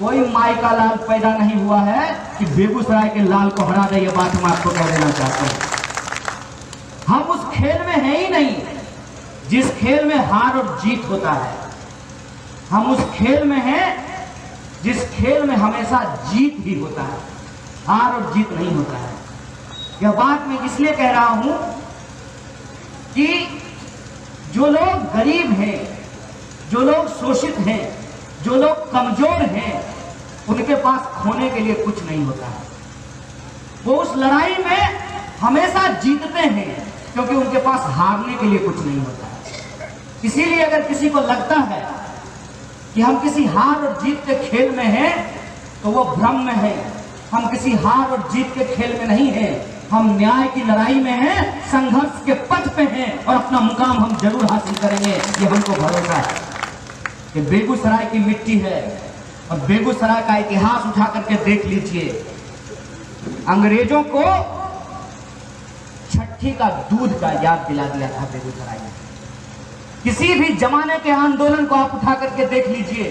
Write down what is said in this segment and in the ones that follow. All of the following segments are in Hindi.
कोई माई का लाल पैदा नहीं हुआ है कि बेगूसराय के लाल को हरा दे। ये बात हम आपको कह देना चाहते हैं। हम उस खेल में हैं ही नहीं जिस खेल में हार और जीत होता है। हम उस खेल में हैं जिस खेल में हमेशा जीत ही होता है, हार और जीत नहीं होता है। यह बात मैं इसलिए कह रहा हूं कि जो लोग गरीब हैं, जो लोग शोषित हैं, जो लोग कमजोर हैं, उनके पास खोने के लिए कुछ नहीं होता है। वो उस लड़ाई में हमेशा जीतते हैं क्योंकि उनके पास हारने के लिए कुछ नहीं होता है। इसीलिए अगर किसी को लगता है कि हम किसी हार और जीत के खेल में हैं तो वो भ्रम में है। हम किसी हार और जीत के खेल में नहीं हैं, हम न्याय की लड़ाई में हैं, संघर्ष के पथ पे हैं और अपना मुकाम हम जरूर हासिल करेंगे। ये हमको भरोसा है कि बेगूसराय की मिट्टी है और बेगूसराय का इतिहास उठा करके देख लीजिए। अंग्रेजों को छठी का दूध का याद दिला दिया था बेगूसराय ने। किसी भी जमाने के आंदोलन को आप उठा करके देख लीजिए,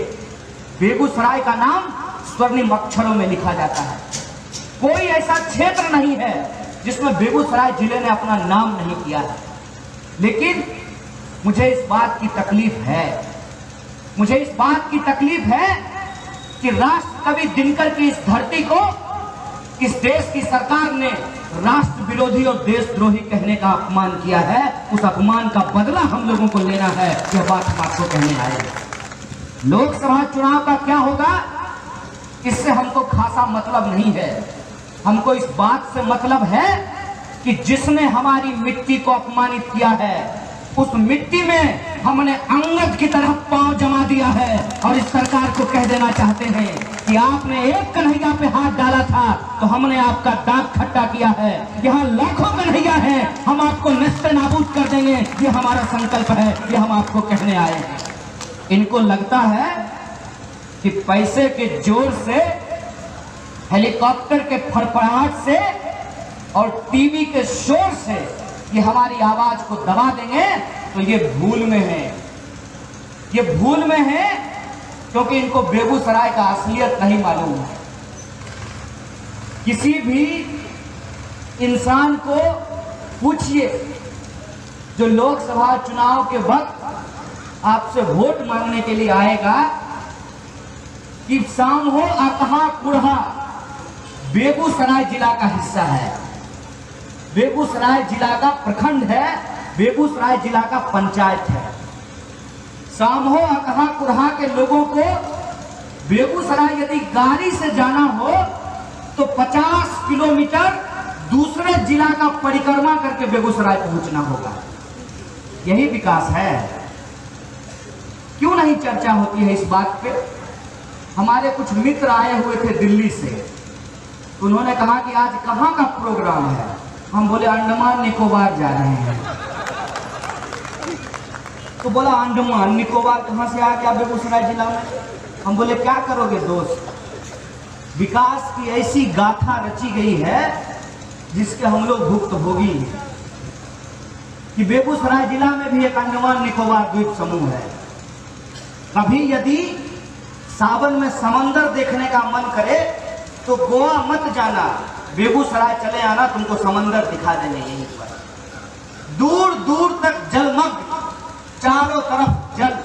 बेगूसराय का नाम स्वर्णिम अक्षरों में लिखा जाता है। कोई ऐसा क्षेत्र नहीं है जिसमें बेगूसराय जिले ने अपना नाम नहीं किया है। लेकिन मुझे इस बात की तकलीफ है, मुझे इस बात की तकलीफ है कि राष्ट्र कवि दिनकर की इस धरती को इस देश की सरकार ने राष्ट्र विरोधी और देशद्रोही कहने का अपमान किया है। उस अपमान का बदला हम लोगों को लेना है। यह बात हम आपको कहने आए हैं। लोकसभा चुनाव का क्या होगा इससे हमको खासा मतलब नहीं है। हमको इस बात से मतलब है कि जिसने हमारी मिट्टी को अपमानित किया है उस मिट्टी में हमने अंगद की तरह पांव जमा दिया है। और इस सरकार को कह देना चाहते हैं कि आपने एक कन्हैया पे हाथ डाला था तो हमने आपका दांत खट्टा किया है। यहाँ लाखों कन्हैया हैं, हम आपको नष्ट नाबूद कर देंगे। ये हमारा संकल्प है, ये हम आपको कहने आए हैं। इनको लगता है कि पैसे के जोर से, हेलीकॉप्टर के फड़फड़ाहट से और टीवी के शोर से ये हमारी आवाज को दबा देंगे, तो ये भूल में है। ये भूल में है क्योंकि इनको बेगूसराय का असलियत नहीं मालूम है। किसी भी इंसान को पूछिए जो लोकसभा चुनाव के वक्त आपसे वोट मांगने के लिए आएगा कि शाम हो अकहा कुढ़ा बेगूसराय जिला का हिस्सा है, बेगूसराय जिला का प्रखंड है, बेगूसराय जिला का पंचायत है। सामहो अकहा कुरहा के लोगों को बेगूसराय यदि गाड़ी से जाना हो तो 50 किलोमीटर दूसरे जिला का परिक्रमा करके बेगूसराय पहुंचना होगा। यही विकास है। क्यों नहीं चर्चा होती है इस बात पे? हमारे कुछ मित्र आए हुए थे दिल्ली से, उन्होंने कहा कि आज कहाँ का प्रोग्राम है? हम बोले अंडमान निकोबार जा रहे हैं। तो बोला अंडमान निकोबार कहाँ से आ गया बेगूसराय जिला में? हम बोले क्या करोगे दोस्त, विकास की ऐसी गाथा रची गई है जिसके हम लोग भुक्तभोगी हैं कि बेगूसराय जिला में भी एक अंडमान निकोबार द्वीप समूह है। कभी यदि सावन में समंदर देखने का मन करे तो गोवा मत जाना, बेगूसराय चले आना, तुमको समंदर दिखा देंगे। यहीं पर दूर दूर तक जलमग्न, चारों तरफ जल,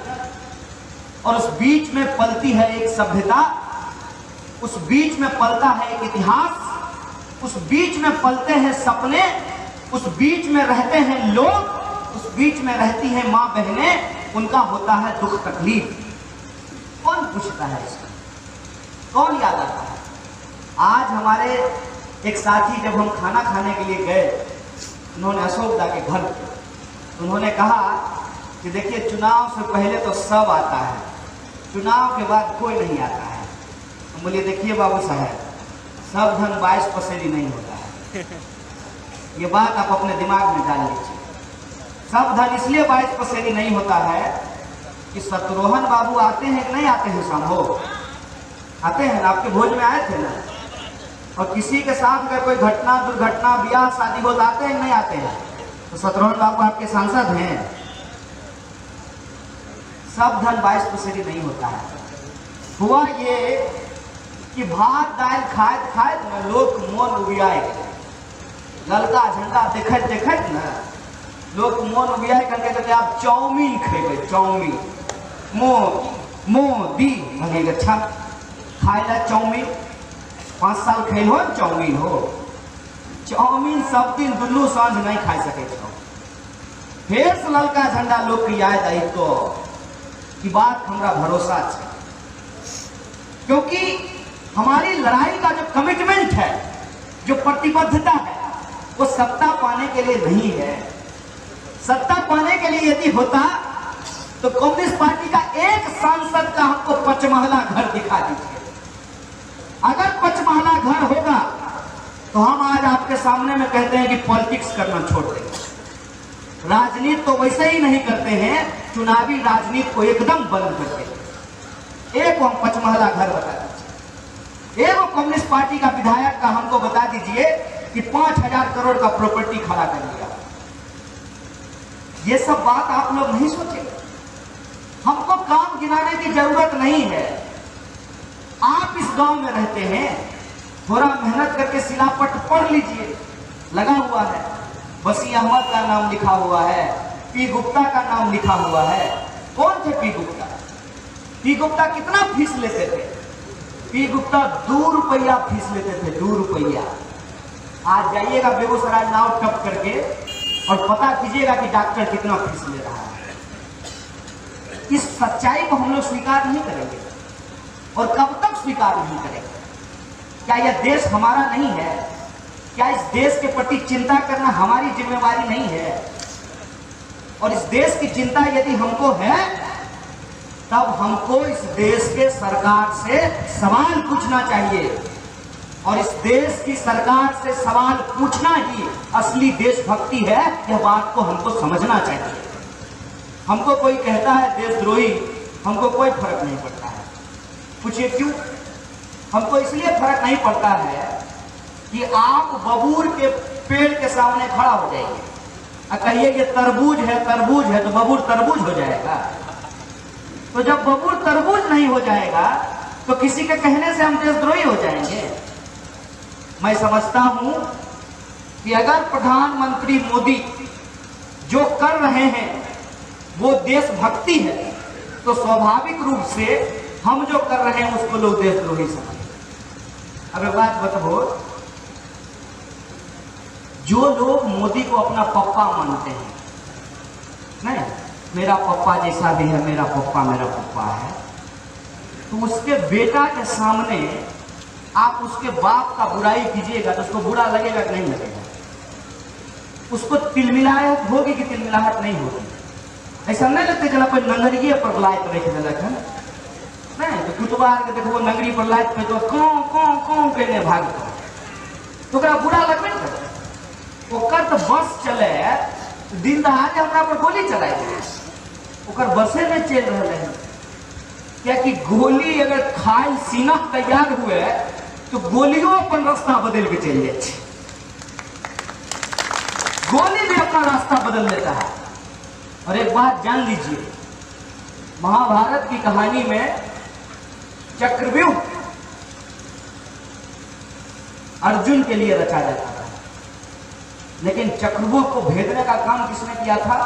और उस बीच में पलती है एक सभ्यता, उस बीच में पलता है एक इतिहास, उस बीच में पलते हैं सपने, उस बीच में रहते हैं लोग, उस बीच में रहती हैं माँ बहनें, उनका होता है दुख तकलीफ। कौन पूछता है इसका? कौन याद आता है? आज हमारे एक साथी जब हम खाना खाने के लिए गए, उन्होंने अशोक दा के घर पे, उन्होंने कहा कि देखिए चुनाव से पहले तो सब आता है, चुनाव के बाद कोई नहीं आता है। हम बोलिए देखिए बाबू साहब, सब धन 22 पसेरी नहीं होता है। ये बात आप अपने दिमाग में डाल लीजिए। सब धन इसलिए 22 पसेरी नहीं होता है कि शत्रुघ्न बाबू आते हैं कि नहीं आते हैं? संभो आते हैं ना, आपके भोज में आए थे ना। और किसी के साथ अगर कोई घटना दुर्घटना ब्याह शादी हो आते हैं नहीं आते हैं? तो शत्रुघ्न बाबू आपके सांसद हैं। सब धन 22 पसेरी नहीं होता है। हुआ ये कि भात दाल खाए खाए न लोग मन उबियाए, ललका झंडा देखत देखत न लोग मन उबियाए करके कहते आप चाउमीन खेबे, चाउमीन मोदी भगे अच्छा खाए ला चाउमीन 5 साल खेल हो चाउमीन हो, चाउमीन सब दिन दुनू सांझ नहीं खा सके छो। फिर से ललका झंडा लोग के याद आई तो की बात हमरा भरोसा है, क्योंकि हमारी लड़ाई का जो कमिटमेंट है, जो प्रतिबद्धता है, वो सत्ता पाने के लिए नहीं है। सत्ता पाने के लिए यदि होता तो कम्युनिस्ट पार्टी का एक सांसद का हमको 5 महला घर दिखा दीजिए। अगर 5 महला घर होगा तो हम आज आपके सामने में कहते हैं कि पॉलिटिक्स करना छोड़ देंगे। राजनीति तो वैसे ही नहीं करते हैं, चुनावी राजनीति को एकदम बंद कर देंगे। एक हम 5 महला घर बता दीजिए, एक कम्युनिस्ट पार्टी का विधायक का हमको बता दीजिए कि 5000 करोड़ का प्रॉपर्टी खड़ा कर लिया। ये सब बात आप लोग नहीं सोचेंगे। हमको काम गिनाने की जरूरत नहीं है। आप इस गांव में रहते हैं, थोड़ा मेहनत करके सिलापट पढ़ लीजिए, लगा हुआ है, बसी अहमद का नाम लिखा हुआ है, पी गुप्ता का नाम लिखा हुआ है। कौन थे पी गुप्ता? पी गुप्ता कितना फीस लेते थे? पी गुप्ता 2 रुपया फीस लेते थे, 2 रुपया। आज जाइएगा बेगूसराय नाव टप करके और पता कीजिएगा कि डॉक्टर कितना फीस ले रहा है। इस सच्चाई को हम लोग स्वीकार नहीं करेंगे और कब तक स्वीकार नहीं करेंगे? क्या यह देश हमारा नहीं है? क्या इस देश के प्रति चिंता करना हमारी जिम्मेवारी नहीं है? और इस देश की चिंता यदि हमको है, तब हमको इस देश के सरकार से सवाल पूछना चाहिए। और इस देश की सरकार से सवाल पूछना ही असली देशभक्ति है। यह बात को हमको समझना चाहिए। हमको कोई कहता है देशद्रोही, हमको कोई फर्क नहीं पड़ता है। पूछिए क्यों? हमको इसलिए फर्क नहीं पड़ता है कि आप बबूर के पेड़ के सामने खड़ा हो जाइए और कहिए ये तरबूज है, तरबूज है, तो बबूर तरबूज हो जाएगा। तो जब बबूर तरबूज नहीं हो जाएगा तो किसी के कहने से हम देशद्रोही हो जाएंगे? मैं समझता हूं कि अगर प्रधानमंत्री मोदी जो कर रहे हैं वो देशभक्ति है, तो स्वाभाविक रूप से हम जो कर रहे हैं उसको लोग देशद्रोही समझेंगे। अब एक बात बताओ, जो लोग मोदी को अपना पप्पा मानते हैं, नहीं मेरा पप्पा जैसा भी है, मेरा पप्पा है, तो उसके बेटा के सामने आप उसके बाप का बुराई कीजिएगा तो उसको बुरा लगेगा कि नहीं लगेगा? उसको तिलमिलाहट होगी कि तिलमिलाहट नहीं होगी? ऐसा नहीं लगता चला कोई नंगरिए पर लाइट रख देलक है, नहीं तो कुतवार के देखो नंगरी पर लाइट पे तो कौं कहने भागता, तो बुरा लगबे न करता। ओकर तो बस चले दिन दहाड़े हमरा पर गोली चलाए, ओकर बसे में चल रहे हैं। क्या कि गोली अगर खाई सीना तैयार हुए तो गोलियों अपन रास्ता बदल के चल जाए, गोली भी अपना रास्ता बदल लेता है। और एक बात जान लीजिए, महाभारत की कहानी में चक्रव्यूह अर्जुन के लिए रचा जाता था, लेकिन चक्रव्यूह को भेदने का काम किसने किया था?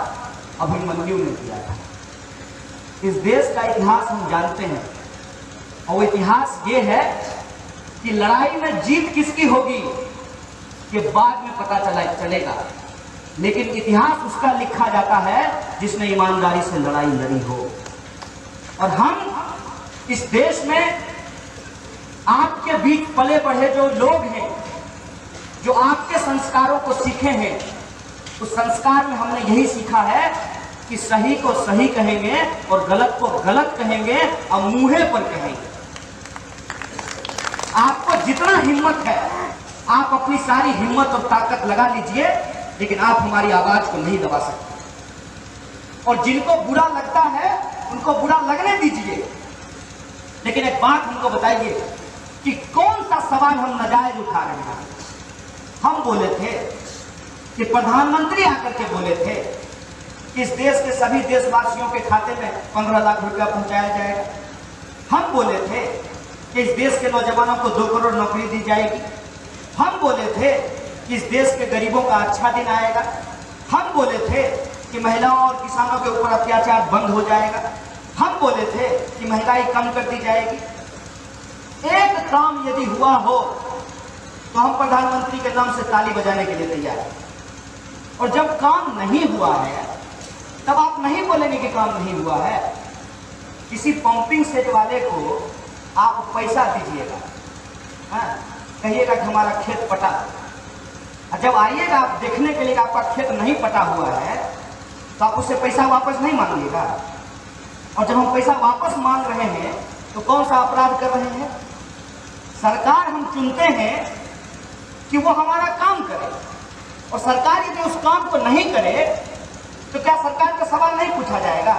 अभिमन्यु ने किया था। इस देश का इतिहास हम जानते हैं, और इतिहास ये है कि लड़ाई में जीत किसकी होगी कि बाद में पता चलेगा, लेकिन इतिहास उसका लिखा जाता है जिसने ईमानदारी से लड़ाई लड़ी हो। और हम इस देश में आपके बीच पले बढ़े जो लोग हैं, जो आपके संस्कारों को सीखे हैं, उस संस्कार में हमने यही सीखा है कि सही को सही कहेंगे और गलत को गलत कहेंगे और मुंहे पर कहेंगे। आपको जितना हिम्मत है आप अपनी सारी हिम्मत और ताकत लगा लीजिए, लेकिन आप हमारी आवाज को नहीं दबा सकते। और जिनको बुरा लगता है उनको बुरा लगने दीजिए, लेकिन एक बात हमको बताइए कि कौन सा सवाल हम नाजायज उठा रहे हैं? हम बोले थे कि प्रधानमंत्री आकर के बोले थे कि इस देश के सभी देशवासियों के खाते में 15 लाख रुपया पहुंचाया जाएगा। हम बोले थे कि इस देश के नौजवानों को 2 करोड़ नौकरी दी जाएगी। हम बोले थे कि इस देश के गरीबों का अच्छा दिन आएगा। हम बोले थे कि महिलाओं और किसानों के ऊपर अत्याचार बंद हो जाएगा। हम बोले थे कि महंगाई कम कर दी जाएगी। एक काम यदि हुआ हो तो हम प्रधानमंत्री के नाम से ताली बजाने के लिए तैयार हैं। और जब काम नहीं हुआ है तब आप नहीं बोलेंगे कि काम नहीं हुआ है। किसी पंपिंग सेट वाले को आप पैसा दीजिएगा, कहिएगा कि हमारा खेत पटा, और जब आइएगा आप देखने के लिए आपका खेत नहीं पटा हुआ है तो आप उससे पैसा वापस नहीं मांगिएगा। और जब हम पैसा वापस मांग रहे हैं तो कौन सा अपराध कर रहे हैं? सरकार हम चुनते हैं कि वो हमारा काम करे, और सरकार यदि उस काम को नहीं करे तो क्या सरकार का सवाल नहीं पूछा जाएगा?